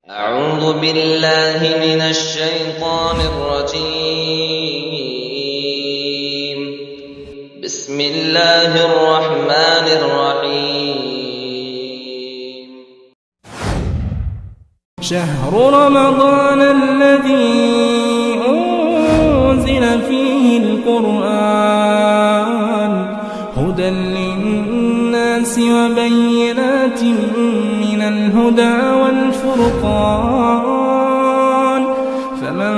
أعوذ بالله من الشيطان الرجيم. بسم الله الرحمن الرحيم. شهر رمضان الذي أنزل فيه القرآن هدى للناس وبينات من الهدى والفرقان فمن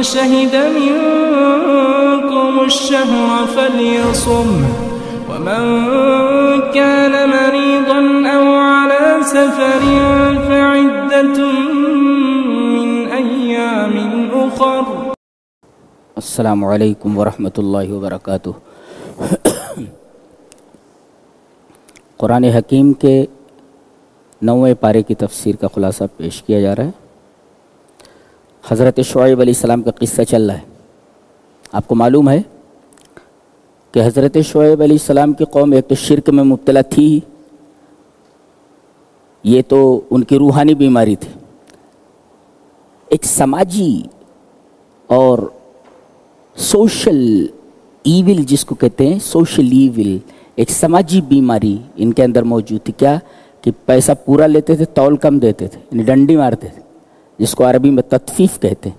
شهد منكم الشهر فليصمه ومن كان مريضا أو على سفر فعدة من أيام أخر. السلام علیکم ورحمۃ اللہ وبرکاتہ. قرآن حکیم کے 9ویں پارے کی تفسیر کا خلاصہ پیش کیا جا رہا ہے. حضرت شعیب علیہ السلام کا قصہ چل رہا ہے. آپ کو معلوم ہے کہ حضرت شعیب علیہ السلام کی قوم ایک تو شرک میں مبتلا تھی، یہ تو ان کی روحانی بیماری تھی. ایک سماجی اور سوشل ایول جس کو کہتے ہیں، سوشل ایول، ایک سماجی بیماری ان کے اندر موجود تھی. کیا کہ پیسہ پورا لیتے تھے، تول کم دیتے تھے، یعنی ڈنڈی مارتے تھے، جس کو عربی میں تطفیف کہتے ہیں.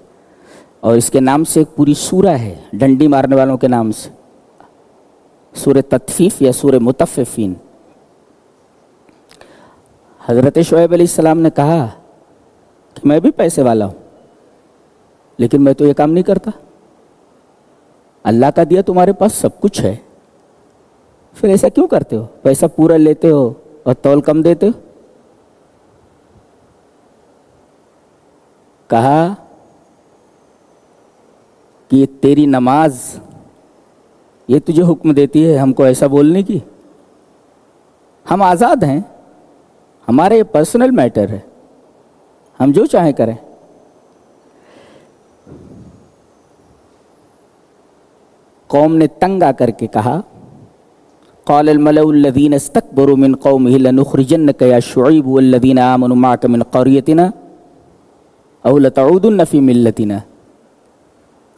اور اس کے نام سے ایک پوری سورہ ہے ڈنڈی مارنے والوں کے نام سے، سورہ تطفیف یا سورہ مطففین. حضرت شعیب علیہ السلام نے کہا کہ میں بھی پیسے والا ہوں، لیکن میں تو یہ کام نہیں کرتا. اللہ کا دیا تمہارے پاس سب کچھ ہے، پھر ایسا کیوں کرتے ہو؟ پیسہ پورا لیتے ہو اور تول کم دیتے ہو. کہا کہ یہ تیری نماز یہ تجھے حکم دیتی ہے ہم کو ایسا بولنے کی؟ ہم آزاد ہیں، ہمارے یہ پرسنل میٹر ہے، ہم جو چاہیں کریں. قوم نے تنگ آ کر کے کہا، قال الملأ الذين استكبروا من قومه لنخرجنك يا شعيب والذين آمنوا معك من قريتنا أو لتعودن في ملتنا.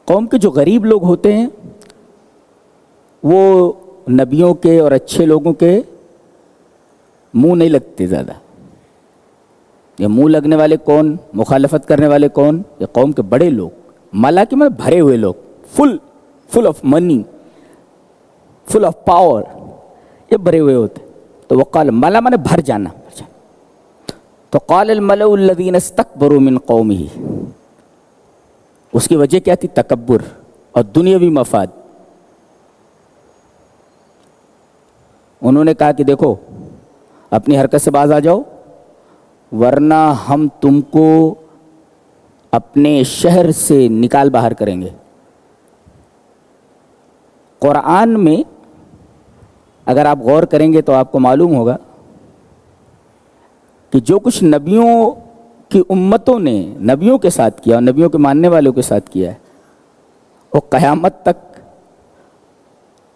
قوم کے جو غریب لوگ ہوتے ہیں وہ نبیوں کے اور اچھے لوگوں کے منہ نہیں لگتے زیادہ. یہ منہ لگنے والے کون، مخالفت کرنے والے کون؟ یہ قوم کے بڑے لوگ، ملا کے میں بھرے ہوئے لوگ، full of money, full of power, یہ بھرے ہوئے ہوتے. تو وہ قال ملا میں نے بھر جانا. تو قال الملأ الذين استكبروا من قومه، اس کی وجہ کیا تھی؟ تکبر اور دنیاوی مفاد. انہوں نے کہا کہ دیکھو اپنی حرکت سے باز آ جاؤ ورنہ ہم تم کو اپنے شہر سے نکال باہر کریں گے. قرآن میں اگر آپ غور کریں گے تو آپ کو معلوم ہوگا کہ جو کچھ نبیوں کی امتوں نے نبیوں کے ساتھ کیا اور نبیوں کے ماننے والوں کے ساتھ کیا ہے وہ قیامت تک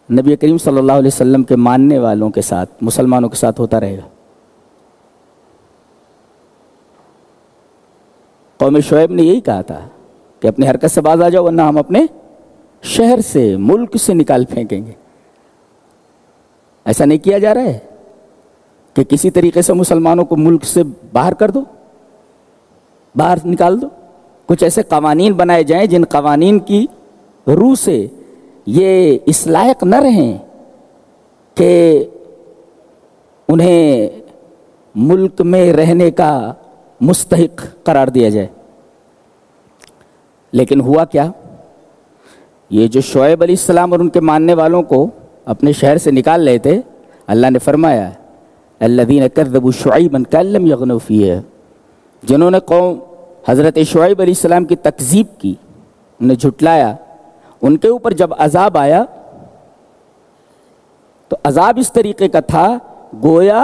نبی کریم صلی اللہ علیہ وسلم کے ماننے والوں کے ساتھ، مسلمانوں کے ساتھ ہوتا رہے گا. قوم شعیب نے یہی کہا تھا کہ اپنی حرکت سے باز آ جاؤ ورنہ ہم اپنے شہر سے، ملک سے نکال پھینکیں گے. ایسا نہیں کیا جا رہا ہے کہ کسی طریقے سے مسلمانوں کو ملک سے باہر کر دو، باہر نکال دو. کچھ ایسے قوانین بنائے جائیں جن قوانین کی روح سے یہ اس لائق نہ رہیں کہ انہیں ملک میں رہنے کا مستحق قرار دیا جائے. لیکن ہوا کیا؟ یہ جو شعیب علیہ السلام اور ان کے ماننے والوں کو اپنے شہر سے نکال رہے تھے، اللہ نے فرمایا الذین کذبوا شعیبا کأن لم یغنوا فیہ، جنہوں نے قوم حضرت شعیب علیہ السلام کی تکذیب کی، انہیں جھٹلایا، ان کے اوپر جب عذاب آیا تو عذاب اس طریقے کا تھا گویا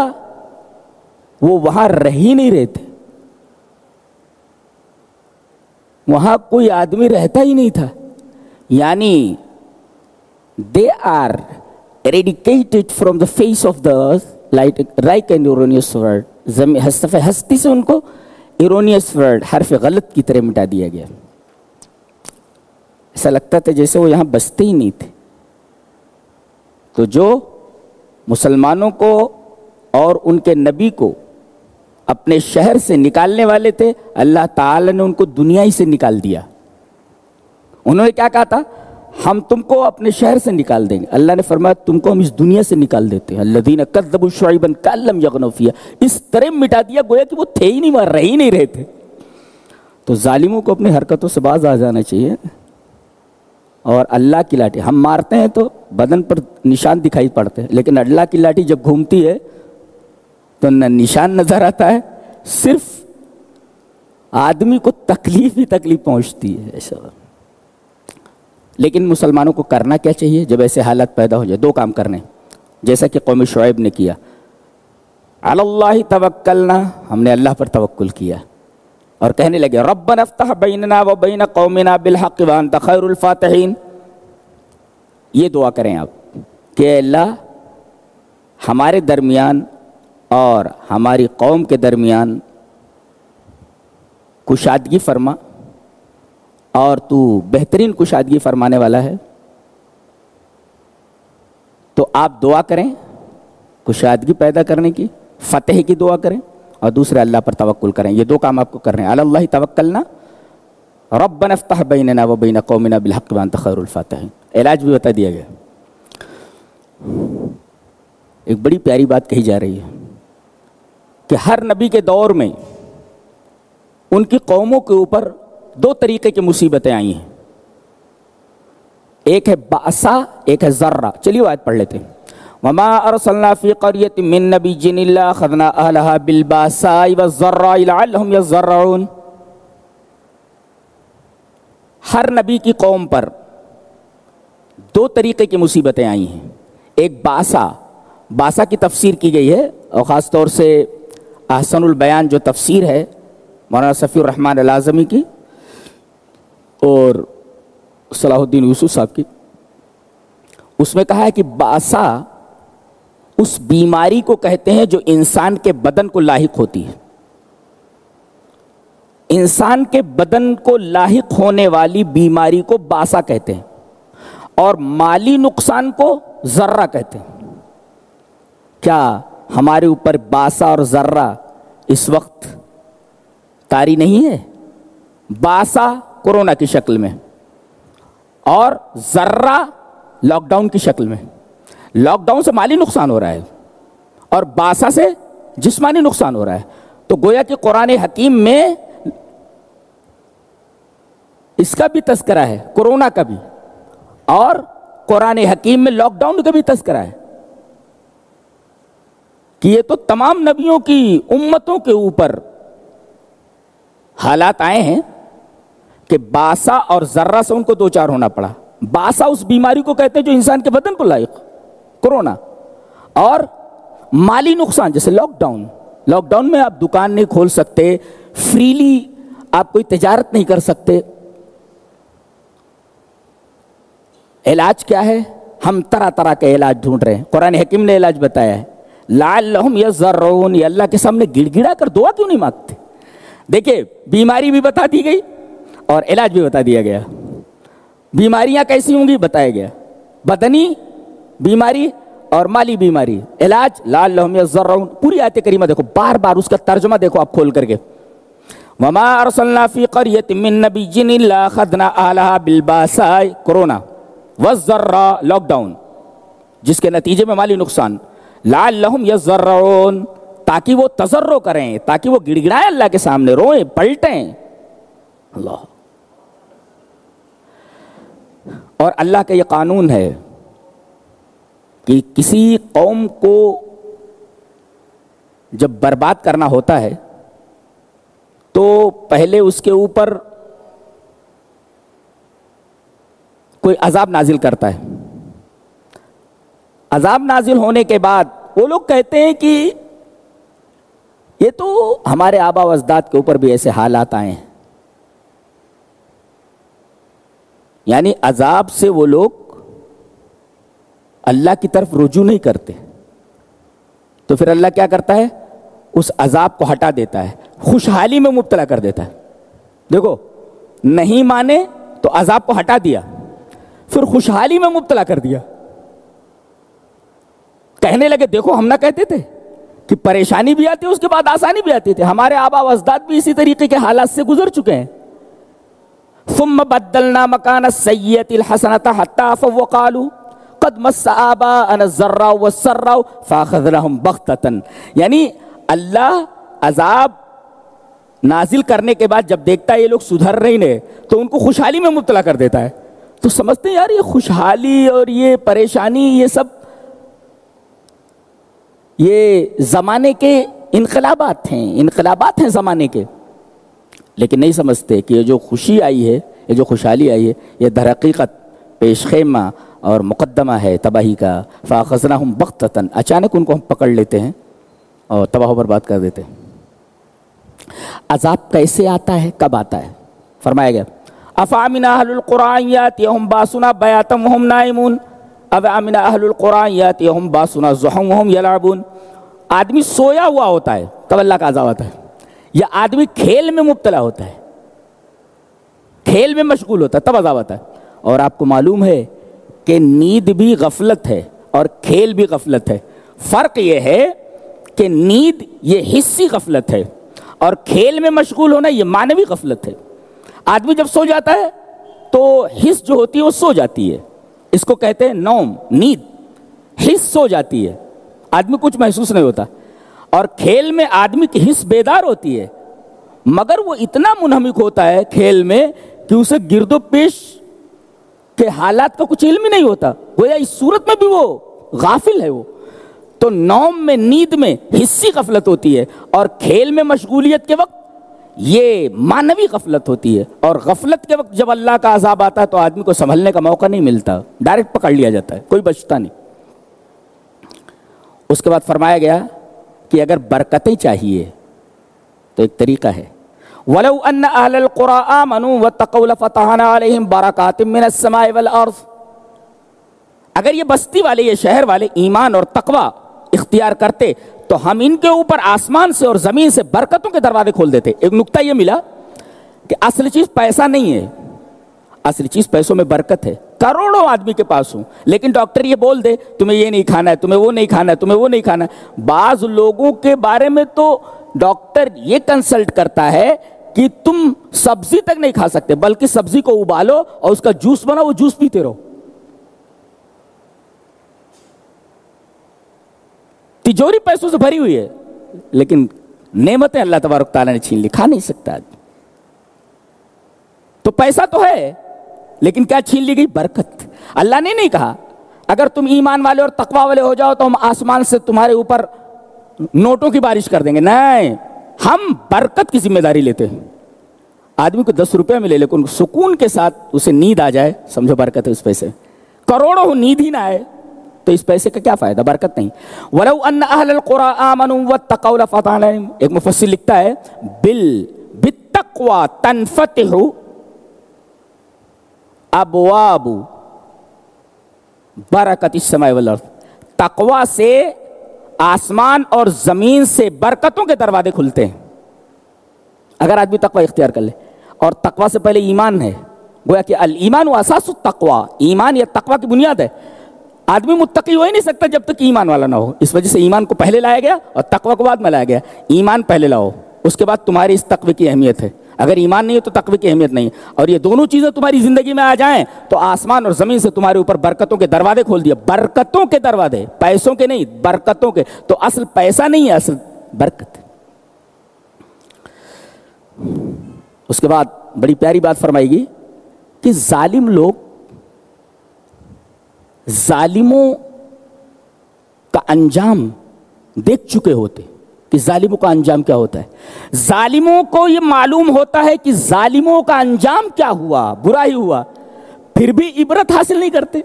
وہ وہاں رہ ہی نہیں رہے تھے، وہاں کوئی آدمی رہتا ہی نہیں تھا. یعنی they are eradicated from the face of the earth like an erroneous word. ہستی سے ان کو ایرونیس ورڈ، حرف غلط کی طرح مٹا دیا گیا. ایسا لگتا تھا جیسے وہ یہاں بستے ہی نہیں تھے. تو جو مسلمانوں کو اور ان کے نبی کو اپنے شہر سے نکالنے والے تھے، اللہ تعالی نے ان کو دنیا ہی سے نکال دیا. انہوں نے کیا کہا تھا؟ ہم تم کو اپنے شہر سے نکال دیں گے. اللہ نے فرمایا تم کو ہم اس دنیا سے نکال دیتے ہیں. الذین کذبوا شعیبا کأن لم یغنوا فیہا، اس طرح مٹا دیا گویا کہ وہ تھے ہی نہیں، وہاں رہ ہی نہیں رہے تھے. تو ظالموں کو اپنی حرکتوں سے باز آ جانا چاہیے. اور اللہ کی لاٹھی ہم مارتے ہیں تو بدن پر نشان دکھائی پڑتے ہیں، لیکن اللہ کی لاٹھی جب گھومتی ہے تو نہ نشان نظر آتا ہے، صرف آدمی کو تکلیف ہی تکلیف پہنچتی ہے. ایسا لیکن مسلمانوں کو کرنا کیا چاہیے جب ایسے حالات پیدا ہو جائے؟ دو کام کرنے، جیسا کہ قوم شعیب نے کیا. علی اللہ توکلنا، ہم نے اللہ پر توکل کیا اور کہنے لگے ربنا افتح بیننا و بین قومنا بالحق وانت خیر الفاتحین. یہ دعا کریں آپ کہ اللہ ہمارے درمیان اور ہماری قوم کے درمیان کشادگی فرما، اور تو بہترین کشادگی فرمانے والا ہے. تو آپ دعا کریں کشادگی پیدا کرنے کی، فتح کی دعا کریں، اور دوسرے اللہ پر توکل کریں. یہ دو کام آپ کو کرنے ہیں. علی اللہ توکلنا، ربنا افتح بیننا و بین قومنا بالحق وانت خیر الفاتحین. علاج بھی بتا دیا گیا. ایک بڑی پیاری بات کہی جا رہی ہے کہ ہر نبی کے دور میں ان کی قوموں کے اوپر دو طریقے کی مصیبتیں آئی ہیں. ایک ہے باسا، ایک ہے ذرہ. چلیے آیت پڑھ لیتے ہیں. وما ارسلنا فی قریۃ من نبی الا اخذنا اہلها بالباساء والضراء لعلهم یضرعون. ہر نبی کی قوم پر دو طریقے کی مصیبتیں آئی ہیں. ایک باسا، باسا کی تفسیر کی گئی ہے، اور خاص طور سے احسن البیان جو تفسیر ہے مولانا صفی الرحمن العظمی کی اور صلاح الدین یوسف صاحب کی، اس میں کہا ہے کہ باسا اس بیماری کو کہتے ہیں جو انسان کے بدن کو لاحق ہوتی ہے. انسان کے بدن کو لاحق ہونے والی بیماری کو باسا کہتے ہیں، اور مالی نقصان کو ذرہ کہتے ہیں. کیا ہمارے اوپر باسا اور ذرہ اس وقت طاری نہیں ہے؟ باسا کورونا کی شکل میں اور ذرہ لاک ڈاؤن کی شکل میں. لاک ڈاؤن سے مالی نقصان ہو رہا ہے اور باسا سے جسمانی نقصان ہو رہا ہے. تو گویا کہ قرآن حکیم میں اس کا بھی تذکرہ ہے، کورونا کا بھی، اور قرآن حکیم میں لاک ڈاؤن کا بھی تذکرہ ہے کہ یہ تو تمام نبیوں کی امتوں کے اوپر حالات آئے ہیں کہ باسا اور ذرہ سے ان کو دو چار ہونا پڑا. باسا اس بیماری کو کہتے ہیں جو انسان کے بدن کو لائق، کورونا، اور مالی نقصان جیسے لاک ڈاؤن. لاک ڈاؤن میں آپ دکان نہیں کھول سکتے، فریلی آپ کوئی تجارت نہیں کر سکتے. علاج کیا ہے؟ ہم طرح طرح کے علاج ڈھونڈ رہے ہیں. قرآن حکیم نے علاج بتایا ہے لعلہم یضرعون. یہ اللہ کے سامنے گڑ گڑا کر دعا کیوں نہیں مانگتے؟ دیکھیں بیماری بھی بتا دی گئی اور علاج بھی بتا دیا گیا. بیماریاں کیسی ہوں گی بتایا گیا، بدنی بیماری اور مالی بیماری. علاج لعلہم یضرعون. پوری آیت کریمہ دیکھو، بار بار اس کا ترجمہ دیکھو آپ کھول کر کے. وما ارسلنا فی قریۃ من نبی الا اخذنا اہلها بالباساء، کورونا، والضراء، لاک ڈاؤن جس کے نتیجے میں مالی نقصان، لعلہم یضرعون، تاکہ وہ تضرع کریں، تاکہ وہ گڑ گڑائیں اللہ کے سامنے، روئیں پلٹیں. اللہ. اور اللہ کا یہ قانون ہے کہ کسی قوم کو جب برباد کرنا ہوتا ہے تو پہلے اس کے اوپر کوئی عذاب نازل کرتا ہے. عذاب نازل ہونے کے بعد وہ لوگ کہتے ہیں کہ یہ تو ہمارے آبا و اجداد کے اوپر بھی ایسے حالات آئے ہیں. یعنی عذاب سے وہ لوگ اللہ کی طرف رجوع نہیں کرتے. تو پھر اللہ کیا کرتا ہے؟ اس عذاب کو ہٹا دیتا ہے، خوشحالی میں مبتلا کر دیتا ہے. دیکھو نہیں مانے تو عذاب کو ہٹا دیا، پھر خوشحالی میں مبتلا کر دیا. کہنے لگے دیکھو ہم نہ کہتے تھے کہ پریشانی بھی آتی ہے اس کے بعد آسانی بھی آتی تھی، ہمارے آبا و اجداد بھی اسی طریقے کے حالات سے گزر چکے ہیں. ثم بدلنا مکان السیئۃ الحسنۃ حتی عفوا وقالوا قد مس آباءنا الضراء والسراء فاخذناهم بغتۃ. یعنی اللہ عذاب نازل کرنے کے بعد جب دیکھتا ہے یہ لوگ سدھر رہے ہیں تو ان کو خوشحالی میں مبتلا کر دیتا ہے. تو سمجھتے ہیں یار یہ خوشحالی اور یہ پریشانی یہ سب یہ زمانے کے انقلابات ہیں زمانے کے. لیکن نہیں سمجھتے کہ یہ جو خوشی آئی ہے، یہ جو خوشحالی آئی ہے، یہ در حقیقت پیش خیمہ اور مقدمہ ہے تباہی کا. فاخذناہم بغتۃ، اچانک ان کو ہم پکڑ لیتے ہیں اور تباہ و برباد کر دیتے ہیں. عذاب کیسے آتا ہے، کب آتا ہے؟ فرمایا گیا افامن اہل القرآن یاتیہم باسنا بیاتا وہم نائمون او امن اہل القرآن یاتیہم باسنا ضحا وہم یلعبون. آدمی سویا ہوا ہوتا ہے تب اللہ کا عذاب آتا ہے، یا آدمی کھیل میں مبتلا ہوتا ہے، کھیل میں مشغول ہوتا ہے تب عذاب آتا ہے. اور آپ کو معلوم ہے کہ نیند بھی غفلت ہے اور کھیل بھی غفلت ہے. فرق یہ ہے کہ نیند یہ حسی غفلت ہے اور کھیل میں مشغول ہونا یہ معنوی غفلت ہے. آدمی جب سو جاتا ہے تو حس جو ہوتی ہے وہ سو جاتی ہے، اس کو کہتے ہیں نوم، نیند. حس سو جاتی ہے، آدمی کچھ محسوس نہیں ہوتا. اور کھیل میں آدمی کی حس بیدار ہوتی ہے، مگر وہ اتنا منہمک ہوتا ہے کھیل میں کہ اسے گرد و پیش کے حالات کا کچھ علم ہی نہیں ہوتا، گویا اس صورت میں بھی وہ غافل ہے. وہ تو نوم میں، نیند میں حسی غفلت ہوتی ہے، اور کھیل میں مشغولیت کے وقت یہ معنوی غفلت ہوتی ہے. اور غفلت کے وقت جب اللہ کا عذاب آتا ہے تو آدمی کو سنبھلنے کا موقع نہیں ملتا، ڈائریکٹ پکڑ لیا جاتا ہے، کوئی بچتا نہیں. اس کے بعد فرمایا گیا کہ اگر برکتیں چاہیے تو ایک طریقہ ہے وَلَوْ أَنَّ أَهْلَ الْقُرَىٰ آمَنُوا وَاتَّقَوْا لَفَتَحْنَا عَلَيْهِمْ بَرَكَاتٍ مِّنَ السَّمَاءِ وَالْأَرْضِ. اگر یہ بستی والے، یہ شہر والے ایمان اور تقوی اختیار کرتے تو ہم ان کے اوپر آسمان سے اور زمین سے برکتوں کے دروازے کھول دیتے. ایک نکتہ یہ ملا کہ اصل چیز پیسہ نہیں ہے، اصل چیز پیسوں میں برکت ہے. کروڑوں آدمی کے پاس ہوں لیکن ڈاکٹر یہ بول دے تمہیں یہ نہیں کھانا ہے، تمہیں وہ نہیں کھانا ہے، تمہیں وہ نہیں کھانا ہے. بعض لوگوں کے بارے میں تو ڈاکٹر یہ کنسلٹ کرتا ہے کہ تم سبزی تک نہیں کھا سکتے، بلکہ سبزی کو ابالو اور اس کا جوس بناؤ، وہ جوس پیتے رہو. تجوری پیسوں سے بھری ہوئی ہے لیکن نعمتیں اللہ تبارک تعالیٰ نے چھین لی، کھا نہیں سکتا آدمی. تو پیسہ تو ہے لیکن کیا چھین لی گئی؟ برکت. اللہ نے نہیں کہا اگر تم ایمان والے اور تقوی والے ہو جاؤ تو ہم آسمان سے تمہارے اوپر نوٹوں کی بارش کر دیں گے. نہیں، ہم برکت کی ذمہ داری لیتے ہیں. آدمی کو 10 روپے ملے لیکن سکون کے ساتھ اسے نیند آ جائے، سمجھو برکت ہے اس پیسے. کروڑوں نیند ہی نہ آئے تو اس پیسے کا کیا فائدہ؟ برکت نہیں. وَلَوْ أَنَّ أَهْلَ الْقُرَىٰ آمَنُوا وَاتَّقَوْا لَفَتَحْنَا عَلَيْهِمْ. ایک مفسر لکھتا ہے بِالتَّقْوَىٰ تَنْفَتِحُ ابواب برکت السماء والارض. تقوی سے آسمان اور زمین سے برکتوں کے دروازے کھلتے ہیں اگر آدمی تقوی اختیار کر لے. اور تقوی سے پہلے ایمان ہے، گویا کہ الایمان اساس التقوی، ایمان یا تقوی کی بنیاد ہے. آدمی متقی ہو ہی نہیں سکتا جب تک ایمان والا نہ ہو. اس وجہ سے ایمان کو پہلے لایا گیا اور تقوی کو بعد میں لایا گیا. ایمان پہلے لاؤ، اس کے بعد تمہاری اس تقوی کی اہمیت ہے. اگر ایمان نہیں ہے تو تقوی کی اہمیت نہیں. اور یہ دونوں چیزیں تمہاری زندگی میں آ جائیں تو آسمان اور زمین سے تمہارے اوپر برکتوں کے دروازے کھول دیے. برکتوں کے دروازے، پیسوں کے نہیں، برکتوں کے. تو اصل پیسہ نہیں ہے، اصل برکت. اس کے بعد بڑی پیاری بات فرمائے گی کہ ظالم لوگ ظالموں کا انجام دیکھ چکے ہوتے کہ ظالموں کا انجام کیا ہوتا ہے. ظالموں کو یہ معلوم ہوتا ہے کہ ظالموں کا انجام کیا ہوا، برا ہی ہوا، پھر بھی عبرت حاصل نہیں کرتے.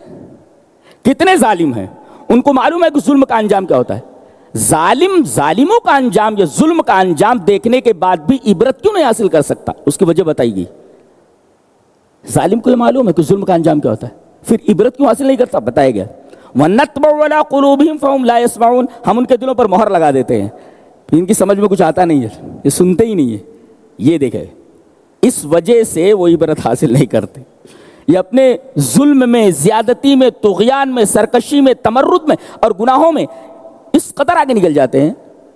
کتنے ظالم ہیں، ان کو معلوم ہے کہ ظلم کا انجام کیا ہوتا ہے. ظالموں کا انجام یا ظلم کا انجام دیکھنے کے بعد بھی عبرت کیوں نہیں حاصل کر سکتا؟ اس کی وجہ بتائی گئی. ظالم کو یہ معلوم ہے کہ ظلم کا انجام کیا ہوتا ہے، پھر عبرت کیوں حاصل نہیں کرتا؟ بتایا گیا وَنَطْبَعُ عَلَىٰ قُلُوبِهِمْ فَهُمْ لَا يَسْمَعُونَ. ہم ان کے دلوں پر مہر لگا دیتے ہیں ان کی سمجھ میں کچھ آتا نہیں ہے، یہ سنتے ہی نہیں ہے. یہ دیکھیں اس وجہ سے وہ عبرت حاصل نہیں کرتے. یہ اپنے ظلم میں، زیادتی میں، طغیان میں، سرکشی میں، تمرد میں اور گناہوں میں اس قدر آگے نکل جاتے ہیں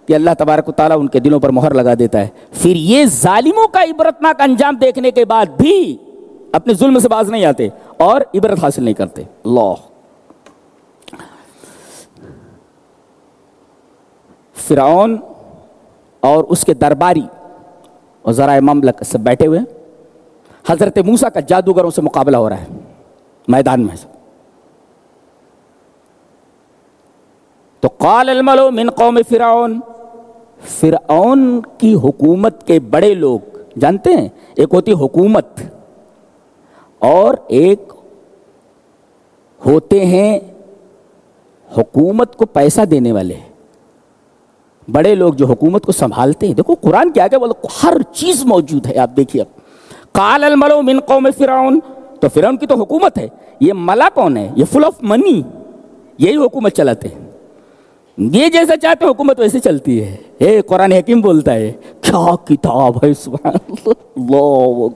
کہ اللہ تبارک و تعالیٰ ان کے دلوں پر مہر لگا دیتا ہے. پھر یہ ظالموں کا عبرتناک انجام دیکھنے کے بعد بھی اپنے ظلم سے باز نہیں آتے اور عبرت حاصل نہیں کرتے. اللہ. فرعون اور اس کے درباری اور ذرائع مملکت سب بیٹھے ہوئے ہیں. حضرت موسیٰ کا جادوگروں سے مقابلہ ہو رہا ہے میدان میں. تو قال الملأ من قوم فرعون، فرعون کی حکومت کے بڑے لوگ، جانتے ہیں ایک ہوتی حکومت اور ایک ہوتے ہیں حکومت کو پیسہ دینے والے بڑے لوگ جو حکومت کو سنبھالتے ہیں. دیکھو قرآن کیا کہ بولو ہر چیز موجود ہے. آپ دیکھیے اب قال الملأ من قوم فرعون، تو فرعون کی تو حکومت ہے. یہ ملا کون ہے؟ یہ فل آف منی، یہی حکومت چلاتے ہیں. یہ جیسا چاہتے حکومت ویسے چلتی ہے. اے قرآن حکیم بولتا ہے کیا کتاب ہے، سبحان اللہ.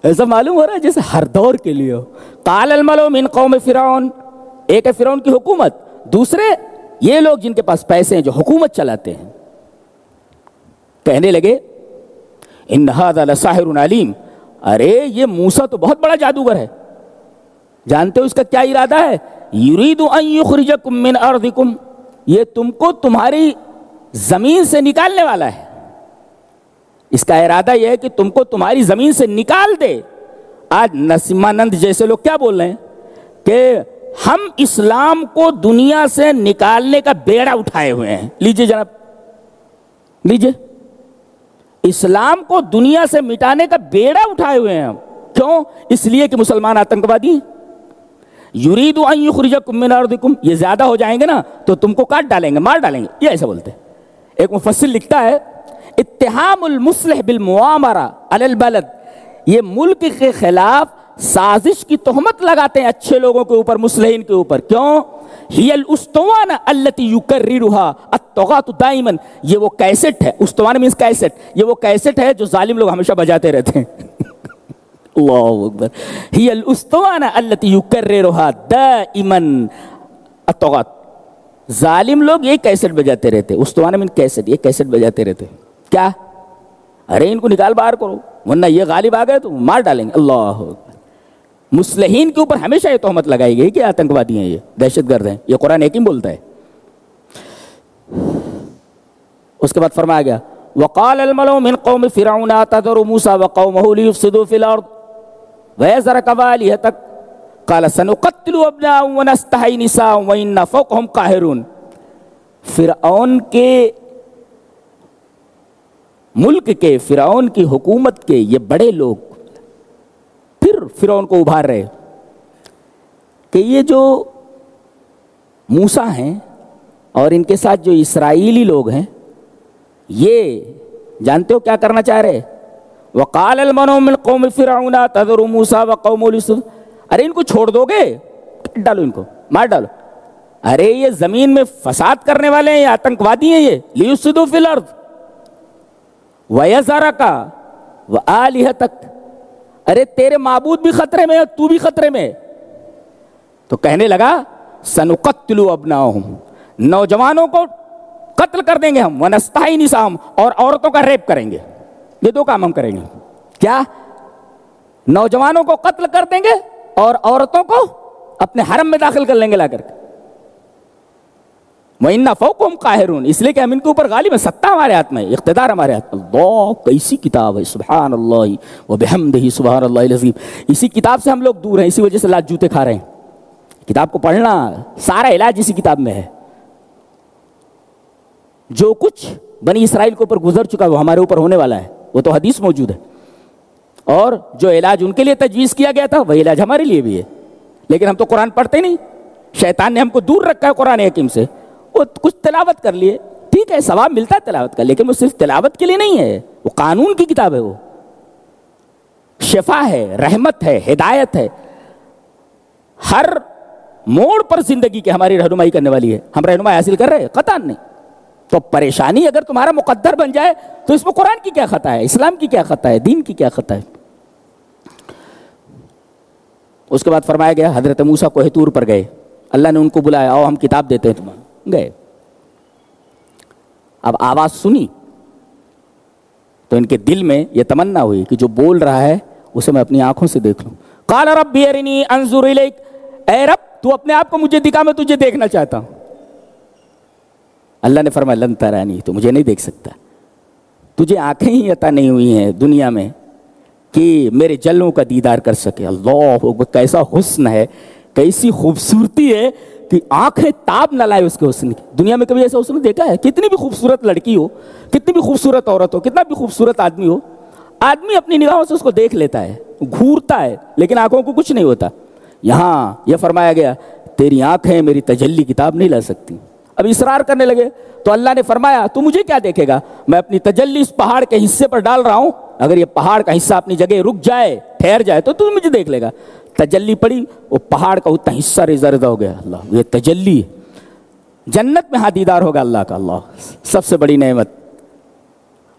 ایسا معلوم ہو رہا ہے جیسے ہر دور کے لیے ہو. قال الملأ من قوم فرعون، ایک ہے فرعون کی حکومت، دوسرے یہ لوگ جن کے پاس پیسے ہیں جو حکومت چلاتے ہیں. کہنے لگے ان ھذا لساحر علیم، ارے یہ موسیٰ تو بہت بڑا جادوگر ہے. جانتے ہو اس کا کیا ارادہ ہے؟ یرید ان یخرجکم من ارضکم، یہ تم کو تمہاری زمین سے نکالنے والا ہے. اس کا ارادہ یہ ہے کہ تم کو تمہاری زمین سے نکال دے. آج نسیمانند جیسے لوگ کیا بول رہے ہیں کہ ہم اسلام کو دنیا سے نکالنے کا بیڑا اٹھائے ہوئے ہیں. لیجئے جناب، لیجئے، اسلام کو دنیا سے مٹانے کا بیڑا اٹھائے ہوئے ہیں ہم. کیوں؟ اس لیے کہ مسلمان آتنکوادی ہیں. یرید ان یخرجکم من ارضکم، یہ زیادہ ہو جائیں گے نا تو تم کو کاٹ ڈالیں گے، مار ڈالیں گے. یہ ایسا بولتے ہیں. ایک مفسر لکھتا ہے اتہام المصلح بالمؤامرہ علی البلد، یہ ملک کے خلاف سازش کی تہمت لگاتے ہیں اچھے لوگوں کے اوپر، مصلحین کے اوپر. کیوں؟ ہی الاسطوانہ التی یکررھا الطغاة دائما، یہ وہ کیسٹ ہے، اسطوانہ مینس کیسٹ، یہ وہ کیسٹ ہے جو ظالم لوگ ہمیشہ بجاتے رہتے ہیں. اللہ اکبر. ہی الاسطوانہ التی یکررھا دائما الطغاة، ظالم لوگ یہ کیسٹ بجاتے رہتے. اسطوانہ مین کیسٹ، یہ کیسٹ بجاتے رہتے. کیا؟ ارے ان کو نکال باہر کرو ورنہ یہ غالب آ گئے تو مار ڈالیں گے. اللہ اکبر. مسلحین کے اوپر ہمیشہ یہ تہمت لگائی گئی کہ آتنکوادی ہیں، یہ دہشت گرد ہیں. یہ قرآن حکیم بولتا ہے. اس کے بعد فرمایا گیا وقال الملأ من قوم فرعون اتذر موسى وقومه ليفسدوا في الارض ويذرك والهتك قال سنقتل ابناءهم ونستحيي نساءهم وإنا فوقهم قاهرون. فرعون کے ملک کے، فرعون کی حکومت کے یہ بڑے لوگ پھر فرعون کو ابھار رہے کہ یہ جو موسیٰ ہیں اور ان کے ساتھ جو اسرائیلی لوگ ہیں، یہ جانتے ہو کیا کرنا چاہ رہے؟ وقال الملأ من قوم فرعون تذر موسیٰ وقومه ليفسدوا، ارے ان کو چھوڑ دو گے؟ ڈالو ان کو، مار ڈالو. ارے یہ زمین میں فساد کرنے والے ہیں، یہ آتنکوادی ہیں. یہ ليفسدوا في الارض وَيَذَرَكَ وَآلِهَتَكَ، ارے تیرے معبود بھی خطرے میں ہے، تو بھی خطرے میں. تو کہنے لگا سَنُقَتِّلُ أَبْنَاءَهُمْ، نوجوانوں کو قتل کر دیں گے ہم، وَنَسْتَحْيِي نِسَاءَهُمْ، اور عورتوں کا ریپ کریں گے. یہ دو کام ہم کریں گے. کیا؟ نوجوانوں کو قتل کر دیں گے اور عورتوں کو اپنے حرم میں داخل کر لیں گے لا کر کے. وَإِنَّا فَوْقَهُمْ قَاهِرُونَ، اس لیے کہ ہم ان کے اوپر غالب ہیں، ستہ ہمارے ہاتھ میں، اقتدار ہمارے ہاتھ میں. اللہ کیسی کتاب ہے، سبحان اللہ وبحمدہ سبحان اللہ العظیم. اسی کتاب سے ہم لوگ دور ہیں، اسی وجہ سے لاج جوتے کھا رہے ہیں. کتاب کو پڑھنا، سارا علاج اسی کتاب میں ہے. جو کچھ بنی اسرائیل کے اوپر گزر چکا وہ ہمارے اوپر ہونے والا ہے، وہ تو حدیث موجود ہے. اور جو علاج ان کے لیے تجویز کیا گیا تھا وہ علاج ہمارے لیے بھی ہے. لیکن ہم تو قرآن پڑھتے نہیں، شیطان نے ہم کو دور رکھا ہے قرآن حکیم سے. وہ کچھ تلاوت کر لیے، ٹھیک ہے ثواب ملتا ہے تلاوت کا، لیکن وہ صرف تلاوت کے لیے نہیں ہے، وہ قانون کی کتاب ہے. وہ شفا ہے، رحمت ہے، ہدایت ہے، ہر موڑ پر زندگی کے ہماری رہنمائی کرنے والی ہے. ہم رہنمائی حاصل کر رہے ہیں؟ قطعاً نہیں. تو پریشانی اگر تمہارا مقدر بن جائے تو اس میں قرآن کی کیا خطا ہے، اسلام کی کیا خطا ہے، دین کی کیا خطا ہے؟ اس کے بعد فرمایا گیا حضرت موسیٰ کوہ طور پر گئے، اللہ نے ان کو بلایا، آؤ ہم کتاب دیتے ہیں تمہیں، گئے۔ اب آواز سنی تو ان کے دل میں یہ تمنا ہوئی کہ جو بول رہا ہے اسے میں اپنی آنکھوں سے دیکھ لوں۔ قال رب ارنی انظر الیک، اے رب تو اپنے آپ کو مجھے دکھا، میں تجھے دیکھنا چاہتا ہوں۔ اللہ نے فرمایا لن ترانی، تو مجھے نہیں دیکھ سکتا، تجھے آنکھیں ہی عطا نہیں ہوئی ہیں دنیا میں کہ میرے جلووں کا دیدار کر سکے۔ اللہ اکبر، کیسا حسن ہے، کیسی خوبصورتی ہے کہ آنکھیں تاب نہ لائے اس کے حسن کی۔ دنیا میں کبھی ایسا حسن دیکھا ہے؟ کتنی بھی خوبصورت لڑکی ہو، کتنی بھی خوبصورت عورت ہو، کتنا بھی خوبصورت آدمی ہو، آدمی اپنی نگاہوں سے اس کو دیکھ لیتا ہے، گھورتا ہے، لیکن آنکھوں کو کچھ نہیں ہوتا۔ یہاں یہ فرمایا گیا تیری آنکھیں میری تجلی کتاب نہیں لا سکتی۔ اب اصرار کرنے لگے تو اللہ نے فرمایا تو مجھے کیا دیکھے گا، میں اپنی تجلی اس پہاڑ کے حصے پر ڈال رہا ہوں، اگر یہ پہاڑ کا حصہ اپنی جگہ رک جائے، ٹھہر جائے تو مجھے دیکھ لے گا۔ تجلی پڑی، وہ پہاڑ کا اتنا حصہ ریزہ ریزہ ہو گیا۔ اللہ، یہ تجلی جنت میں ہاں دیدار ہوگا اللہ کا، اللہ سب سے بڑی نعمت۔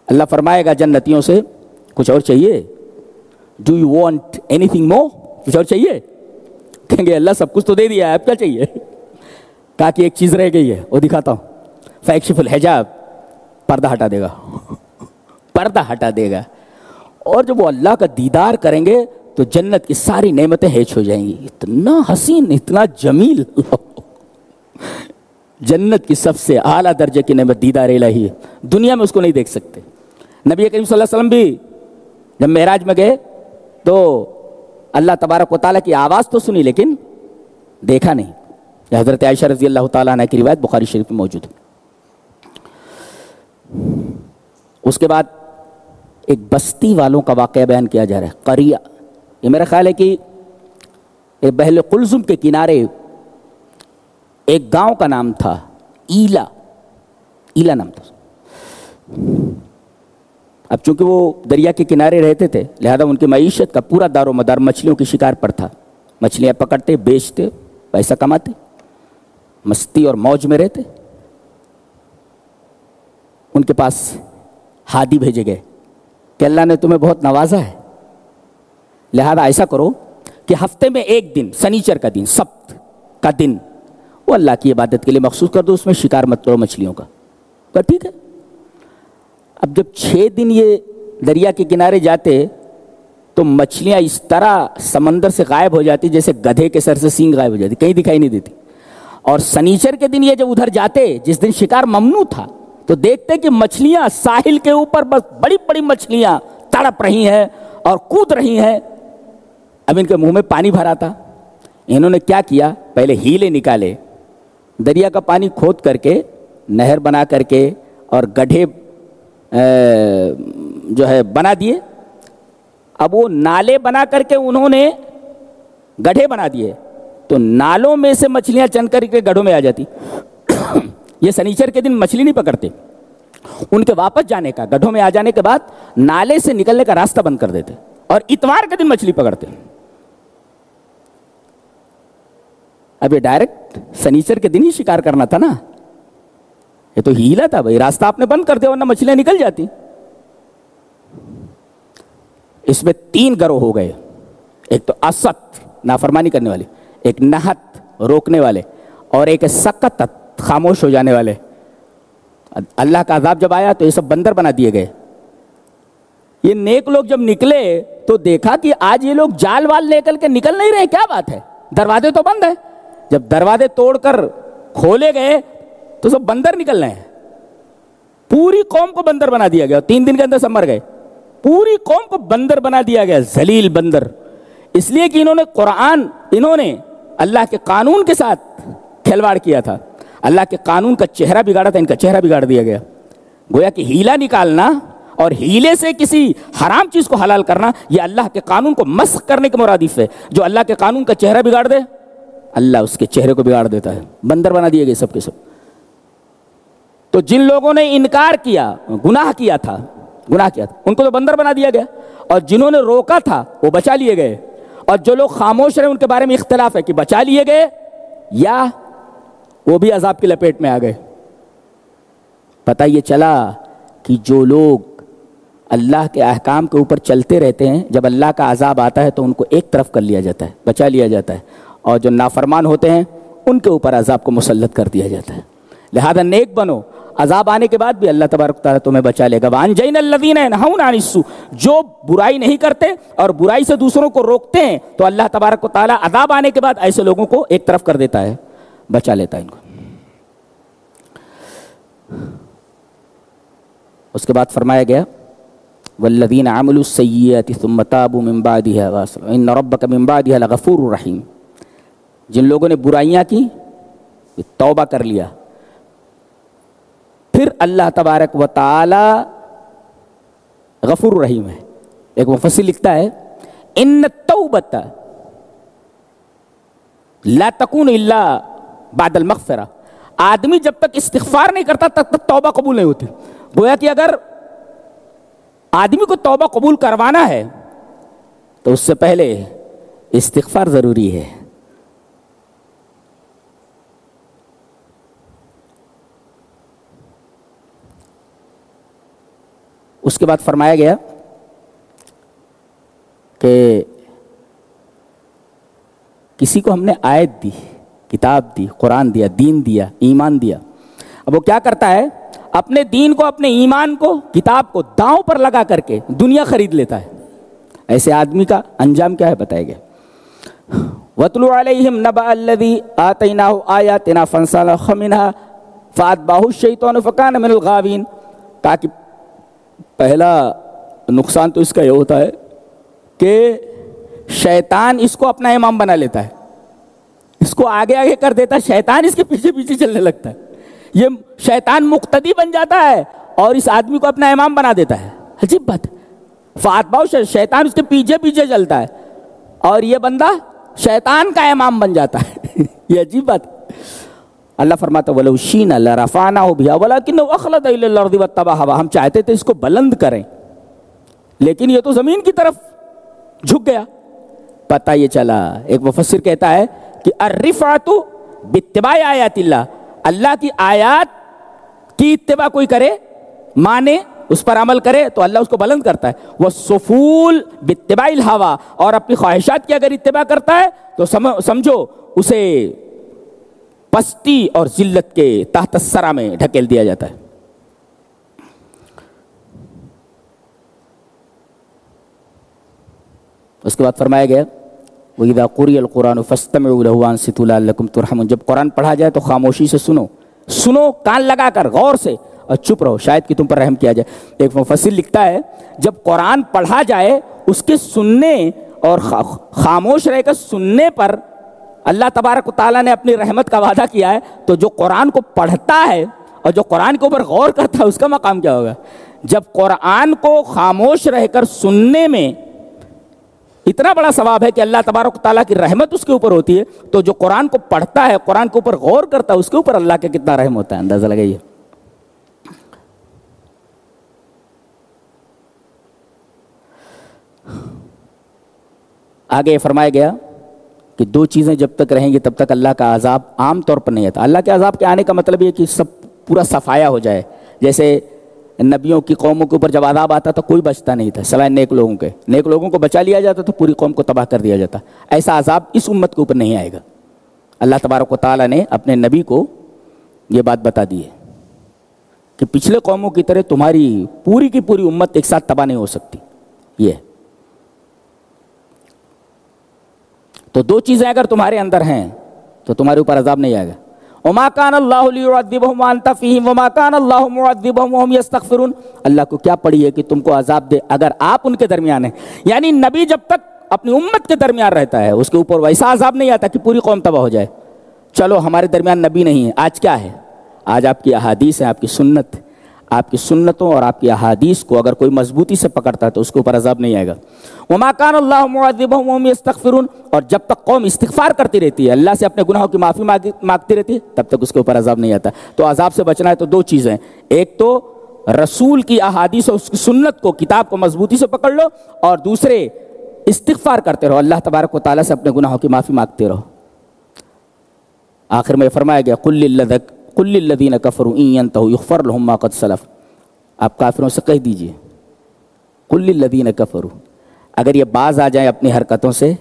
اللہ فرمائے گا جنتیوں سے کچھ اور چاہیے، do you want any thing more, کچھ اور چاہیے؟ کہیں گے اللہ سب کچھ تو دے دیا ہے، اب کیا چاہیے؟ کہا کہ ایک چیز رہ گئی ہے، وہ دکھاتا ہوں۔ فیکشف الحجاب، پردہ ہٹا دے گا، پردہ ہٹا دے گا، اور جب وہ اللہ کا دیدار کریں گے تو جنت کی ساری نعمتیں ہیچ ہو جائیں گی۔ اتنا حسین، اتنا جمیل، جنت کی سب سے اعلیٰ درجے کی نعمت دیدار الہی ہے، دنیا میں اس کو نہیں دیکھ سکتے۔ نبی کریم صلی اللہ علیہ وسلم بھی جب معراج میں گئے تو اللہ تبارک و تعالیٰ کی آواز تو سنی لیکن دیکھا نہیں۔ یہ حضرت عائشہ رضی اللہ تعالیٰ عنہ کی روایت بخاری شریف میں موجود ہے۔ اس کے بعد ایک بستی والوں کا واقعہ بیان کیا جا رہا ہے، قریہ۔ یہ میرا خیال ہے کہ بحر قلزم کے کنارے ایک گاؤں کا نام تھا ایلا، ایلا نام تھا۔ اب چونکہ وہ دریا کے کنارے رہتے تھے لہذا ان کی معیشت کا پورا دار و مدار مچھلیوں کی شکار پر تھا، مچھلیاں پکڑتے، بیچتے، پیسہ کماتے، مستی اور موج میں رہتے۔ ان کے پاس ہادی بھیجے گئے کہ اللہ نے تمہیں بہت نوازا ہے، لہذا ایسا کرو کہ ہفتے میں ایک دن، سنیچر کا دن، سبت کا دن، وہ اللہ کی عبادت کے لیے مخصوص کر دو، اس میں شکار مت کرو مچھلیوں کا۔ تو ٹھیک ہے۔ اب جب 6 دن یہ دریا کے کنارے جاتے تو مچھلیاں اس طرح سمندر سے غائب ہو جاتی جیسے گدھے کے سر سے سینگ غائب ہو جاتی، کہیں دکھائی نہیں دیتی۔ اور سنیچر کے دن یہ جب ادھر جاتے جس دن شکار ممنوع تھا تو دیکھتے کہ مچھلیاں ساحل کے اوپر بس بڑی بڑی مچھلیاں تڑپ رہی ہیں اور کود رہی ہیں۔ اب ان کے منہ میں پانی بھرا تھا، انہوں نے کیا کیا، پہلے ہیلے نکالے، دریا کا پانی کھود کر کے نہر بنا کر کے اور گڈھے جو ہے بنا دیے۔ اب وہ نالے بنا کر کے انہوں نے گڈھے بنا دیے تو نالوں میں سے مچھلیاں چن کر کے گڈھوں میں آ جاتی۔ یہ سنیچر کے دن مچھلی نہیں پکڑتے، ان کے واپس جانے کا، گڈھوں میں آ جانے کے بعد نالے سے نکلنے کا راستہ بند کر دیتے اور اتوار کے دن مچھلی پکڑتے۔ اب یہ ڈائریکٹ سنیچر کے دن ہی شکار کرنا تھا نا، یہ تو ہیلا تھا بھائی، راستہ آپ نے بند کر دیا ورنہ مچھلیاں نکل جاتی۔ اس میں 3 گروہ ہو گئے، ایک تو اسد نافرمانی کرنے والے، ایک نہت روکنے والے، اور ایک سکت خاموش ہو جانے والے۔ اللہ کا عذاب جب آیا تو یہ سب بندر بنا دیے گئے۔ یہ نیک لوگ جب نکلے تو دیکھا کہ آج یہ لوگ جال وال لے کر کے نکل نہیں رہے، کیا بات ہے، دروازے تو بند ہیں۔ جب دروازے توڑ کر کھولے گئے تو سب بندر نکل رہے ہیں، پوری قوم کو بندر بنا دیا گیا، 3 دن کے اندر سب مر گئے، پوری قوم کو بندر بنا دیا گیا، ذلیل بندر، اس لیے کہ انہوں نے اللہ کے قانون کے ساتھ کھلواڑ کیا تھا، اللہ کے قانون کا چہرہ بگاڑا تھا، ان کا چہرہ بگاڑ دیا گیا۔ گویا کہ ہیلا نکالنا اور ہیلے سے کسی حرام چیز کو حلال کرنا یہ اللہ کے قانون کو مسخ کرنے کے مرادف ہے۔ جو اللہ کے قانون کا چہرہ بگاڑ دے اللہ اس کے چہرے کو بگاڑ دیتا ہے۔ بندر بنا دیے گئے سب کے سب۔ تو جن لوگوں نے انکار کیا، گناہ کیا تھا ان کو تو بندر بنا دیا گیا، اور جنہوں نے روکا تھا وہ بچا لیے گئے، اور جو لوگ خاموش رہے ان کے بارے میں اختلاف ہے کہ بچا لیے گئے یا وہ بھی عذاب کی لپیٹ میں آ گئے۔ پتہ یہ چلا کہ جو لوگ اللہ کے احکام کے اوپر چلتے رہتے ہیں، جب اللہ کا عذاب آتا ہے تو ان کو ایک طرف کر لیا جاتا ہے، بچا لیا جاتا ہے، اور جو نافرمان ہوتے ہیں ان کے اوپر عذاب کو مسلط کر دیا جاتا ہے۔ لہذا نیک بنو، عذاب آنے کے بعد بھی اللہ تبارک و تعالیٰ تمہیں بچا لے گا۔ وَأَنجَيْنَا الَّذِينَ يَنْهَوْنَ عَنِ السُّوءِ، جو برائی نہیں کرتے اور برائی سے دوسروں کو روکتے ہیں تو اللہ تبارک و تعالیٰ عذاب آنے کے بعد ایسے لوگوں کو ایک طرف کر دیتا ہے، بچا لیتا ہے ان کو۔ اس کے بعد فرمایا گیا وَالَّذِينَ عَمِلُوا السَّيِّئَاتِ ثُمَّ تَابُوا مِن بَعْدِهَا وَأَصْلَحُوا إِنَّ رَبَّكَ مِن بَعْدِهَا لَغَفُورٌ رَحِيمٌ۔ جن لوگوں نے برائیاں کی، توبہ کر لیا، پھر اللہ تبارک و تعالی غفور رحیم ہے۔ ایک مفسر لکھتا ہے ان التوبۃ لا تکون الا بعد المغفرہ، آدمی جب تک استغفار نہیں کرتا تب تک توبہ قبول نہیں ہوتی۔ گویا کہ اگر آدمی کو توبہ قبول کروانا ہے تو اس سے پہلے استغفار ضروری ہے۔ اس کے بعد فرمایا گیا کہ کسی کو ہم نے آیت دی، کتاب دی، قرآن دیا، دین دیا، ایمان دیا، اب وہ کیا کرتا ہے؟ اپنے دین کو، اپنے ایمان کو، کتاب کو داؤں پر لگا کر کے دنیا خرید لیتا ہے۔ ایسے آدمی کا انجام کیا ہے بتایا گیا۔ وَاتْلُ عَلَيْهِمْ نَبَأَ الَّذِي آتَيْنَاهُ آيَاتِنَا فَانسَلَخَ مِنْهَا فَأَتْبَعَهُ الشَّيْطَانُ فَكَانَ مِنَ الْغَاوِينَ۔ تاکہ پہلا نقصان تو اس کا یہ ہوتا ہے کہ شیطان اس کو اپنا امام بنا لیتا ہے، اس کو آگے آگے کر دیتا ہے، شیطان اس کے پیچھے پیچھے چلنے لگتا ہے، یہ شیطان مقتدی بن جاتا ہے اور اس آدمی کو اپنا امام بنا دیتا ہے۔ عجیب بات، فاتباؤ شیطان اس کے پیچھے پیچھے چلتا ہے اور یہ بندہ شیطان کا امام بن جاتا ہے۔ یہ عجیب بات۔ اللہ فرماتا وَلَوْ شِئْنَا لَرَفَعْنَاهُ بِهَا وَلَكِنَّهُ أَخْلَدَ إِلَى الْأَرْضِ وَاتَّبَعَ هَوَاهُ، ہم چاہتے تھے اس کو بلند کریں لیکن یہ تو زمین کی طرف جھک گیا۔ پتہ یہ چلا، ایک مفسر کہتا ہے کہ الرفعۃ باتباع آیات اللہ، اللہ کی آیات کی اتباع کوئی کرے، مانے، اس پر عمل کرے تو اللہ اس کو بلند کرتا ہے۔ والسفول باتباع الہوا، اور اپنی خواہشات کی اگر اتباع کرتا ہے تو سمجھو اسے پستی اور ذلت کے تحت الثری میں ڈھکیل دیا جاتا ہے۔ اس کے بعد فرمایا گیا وَإِذَا قُرِئَ الْقُرْآنُ فَاسْتَمِعُوا لَهُ وَأَنصِتُوا لَعَلَّكُمْ تُرْحَمُونَ، جب قرآن پڑھا جائے تو خاموشی سے سنو، کان لگا کر غور سے، اور چپ رہو شاید کہ تم پر رحم کیا جائے۔ ایک مفسر لکھتا ہے جب قرآن پڑھا جائے اس کے سننے اور خاموش رہ کر سننے پر اللہ تبارک و تعالیٰ نے اپنی رحمت کا وعدہ کیا ہے، تو جو قرآن کو پڑھتا ہے اور جو قرآن کے اوپر غور کرتا ہے اس کا مقام کیا ہوگا؟ جب قرآن کو خاموش رہ کر سننے میں اتنا بڑا ثواب ہے کہ اللہ تبارک و تعالیٰ کی رحمت اس کے اوپر ہوتی ہے، تو جو قرآن کو پڑھتا ہے، قرآن کے اوپر غور کرتا ہے، اس کے اوپر اللہ کا کتنا رحم ہوتا ہے، اندازہ لگائیے۔ آگے فرمایا گیا کہ دو چیزیں جب تک رہیں گی تب تک اللہ کا عذاب عام طور پر نہیں آتا۔ اللہ کے عذاب کے آنے کا مطلب یہ کہ سب پورا صفایا ہو جائے، جیسے نبیوں کی قوموں کے اوپر جب عذاب آتا تو کوئی بچتا نہیں تھا سوائے نیک لوگوں کے، نیک لوگوں کو بچا لیا جاتا تو پوری قوم کو تباہ کر دیا جاتا۔ ایسا عذاب اس امت کے اوپر نہیں آئے گا۔ اللہ تبارک و تعالیٰ نے اپنے نبی کو یہ بات بتا دی ہے کہ پچھلے قوموں کی طرح تمہاری پوری کی پوری امت ایک ساتھ تباہ نہیں ہو سکتی۔ یہ تو دو چیزیں اگر تمہارے اندر ہیں تو تمہارے اوپر عذاب نہیں آئے گا۔ وَمَا كَانَ اللَّهُ لِيُعَذِّبَهُمْ وَأَنْتَ فِيهِمْ وَمَا كَانَ اللَّهُ مُعَذِّبَهُمْ وَهُمْ يَسْتَغْفِرُونَ۔ اللہ کو کیا پڑی ہے کہ تم کو عذاب دے اگر آپ ان کے درمیان ہیں، یعنی نبی جب تک اپنی امت کے درمیان رہتا ہے اس کے اوپر ویسا عذاب نہیں آتا کہ پوری قوم تباہ ہو جائے۔ چلو ہمارے درمیان نبی نہیں ہے، آج کیا ہے؟ آج آپ کی احادیث ہے، آپ کی سنت، آپ کی سنتوں اور آپ کی احادیث کو اگر کوئی مضبوطی سے پکڑتا ہے تو اس کے اوپر عذاب نہیں آئے گا۔ وَمَا كَانَ اللَّهُ مُعَذِّبَهُمْ وَهُمْ يَسْتَغْفِرُونَ، اور جب تک قوم استغفار کرتی رہتی ہے، اللہ سے اپنے گناہوں کی معافی مانگتی رہتی ہے، تب تک اس کے اوپر عذاب نہیں آتا۔ تو عذاب سے بچنا ہے تو دو چیزیں، ایک تو رسول کی احادیث اور اس کی سنت کو، کتاب کو مضبوطی سے پکڑ لو، اور دوسرے استغفار کرتے رہو، اللہ تبارک و تعالیٰ سے اپنے گناہوں کی معافی مانگتے رہو۔ آخر میں فرمایا گیا قل للذین کفروا ان ینتہوا یغفر لہم ما قد سلف، آپ کافروں سے کہہ دیجئے قل للذین کفروا، اگر یہ باز آ جائیں اپنی حرکتوں سے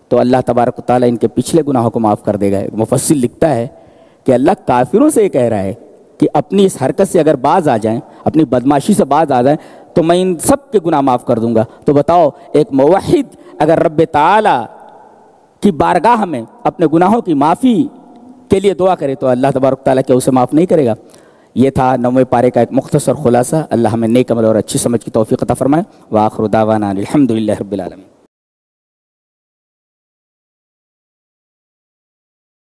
تو اللہ تبارک و تعالیٰ ان کے پچھلے گناہوں کو معاف کر دے گا۔ مفسر لکھتا ہے کہ اللہ کافروں سے یہ کہہ رہا ہے کہ اپنی اس حرکت سے اگر باز آ جائیں، اپنی بدماشی سے باز آ جائیں تو میں ان سب کے گناہ معاف کر دوں گا۔ تو بتاؤ ایک موحد اگر رب تعالیٰ کی بارگاہ میں اپنے گناہوں کی معافی کے لیے دعا کرے تو اللہ تبارک تعالیٰ کیا اسے معاف نہیں کرے گا؟ یہ تھا 9ویں پارے کا ایک مختصر خلاصہ۔ اللہ ہمیں نیک عمل اور اچھی سمجھ کی توفیق عطا فرمائے۔ وآخر دعوانا الحمدللہ رب العالمین۔